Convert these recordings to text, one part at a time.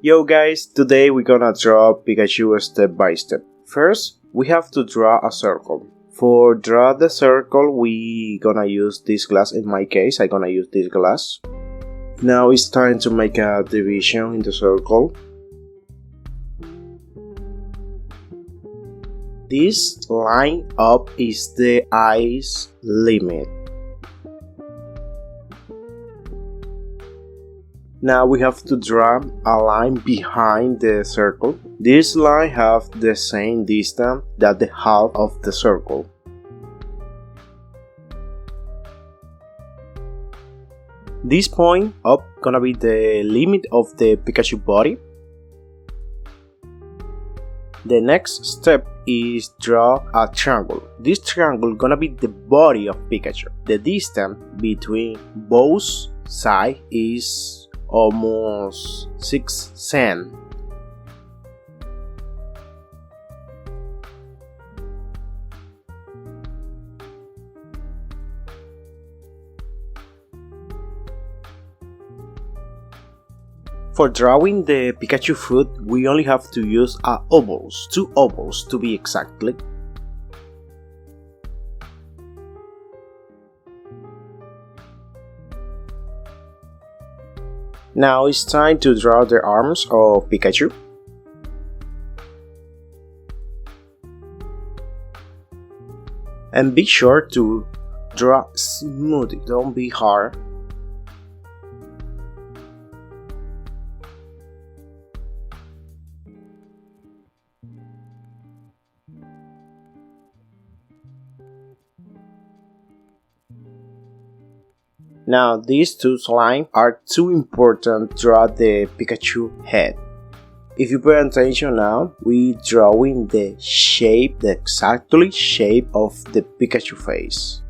Yo guys, today we're gonna draw Pikachu step by step. First, we have to draw a circle. For draw the circle, we gonna use this glass. In my case, I'm gonna use this glass. Now it's time to make a division in the circle. This line up is the eyes limit. Now we have to draw a line behind the circle. This line have the same distance that the half of the circle. This point up gonna be the limit of the Pikachu body. The next step is draw a triangle. This triangle gonna be the body of Pikachu. The distance between both sides is almost 6 cm. For drawing the Pikachu foot, we only have to use two ovals to be exactly. Now it's time to draw the arms of Pikachu. And be sure to draw smooth, don't be hard. Now these two lines are too important to draw the Pikachu head. If you pay attention now, we drawing the shape, the exactly shape of the Pikachu face.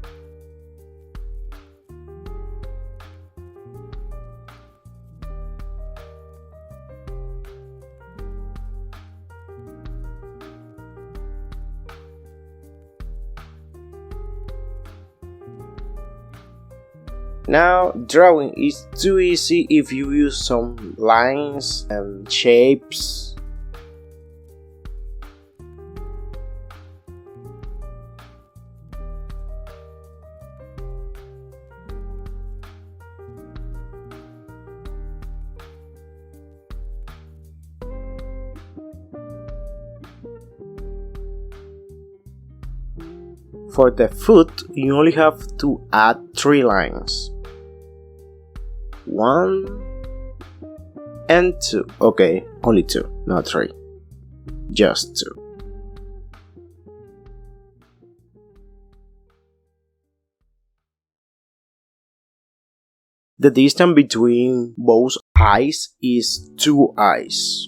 Now, drawing is too easy if you use some lines and shapes. For the foot, you only have to add 3 lines. 1 and 2. Okay, only 2, not 3. Just 2. The distance between both eyes is 2 eyes.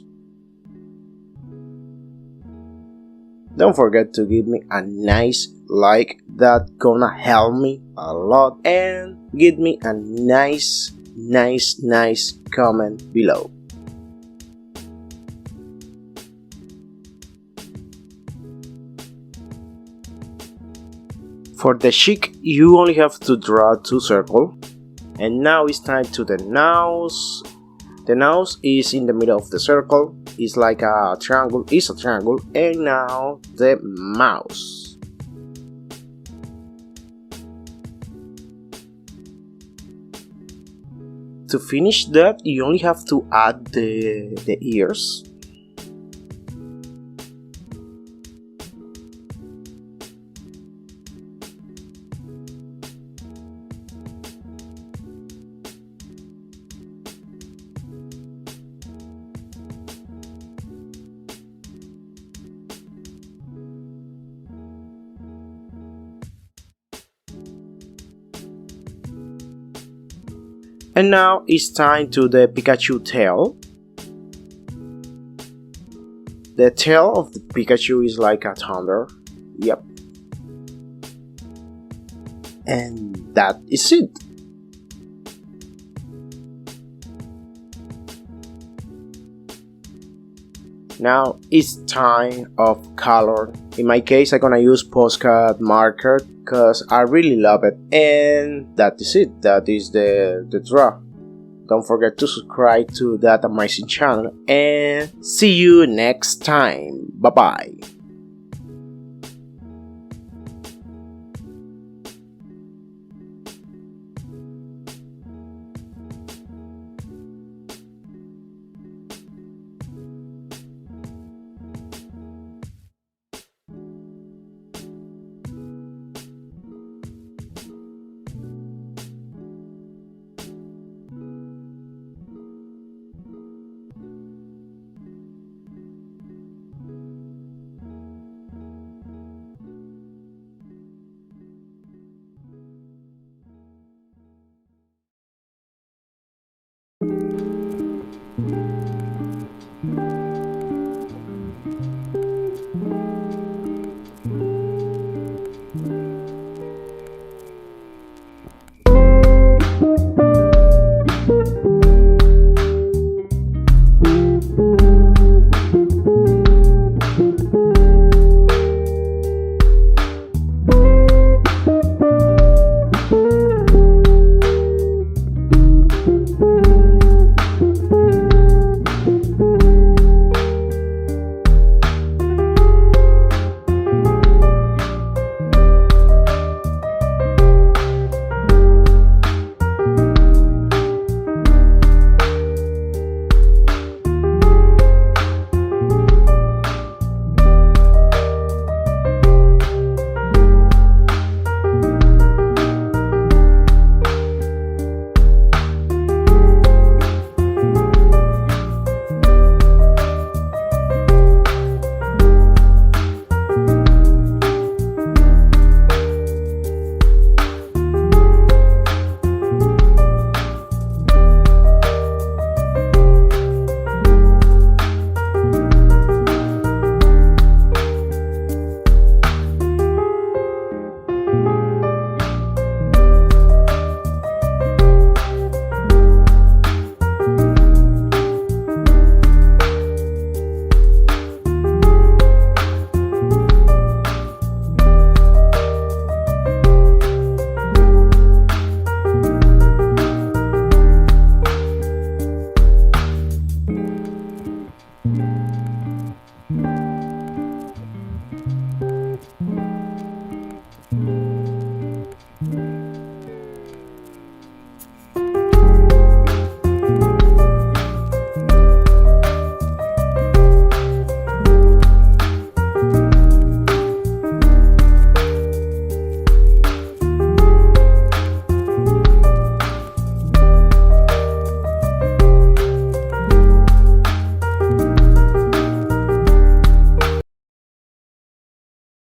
Don't forget to give me a nice like, that gonna help me a lot, and give me a nice comment below. For the cheek, you only have to draw 2 circles. And now it's time to the nose. The nose is in the middle of the circle. It's like a triangle, and now the mouth. To finish that, you only have to add the ears. And now it's time to the Pikachu tail. The tail of the Pikachu is like a thunder. Yep. And that is it. Now it's time of color. In my case, I'm gonna use postcard marker because I really love it. And that is it. That is the draw. Don't forget to subscribe to that amazing channel, and see you next time. Bye bye.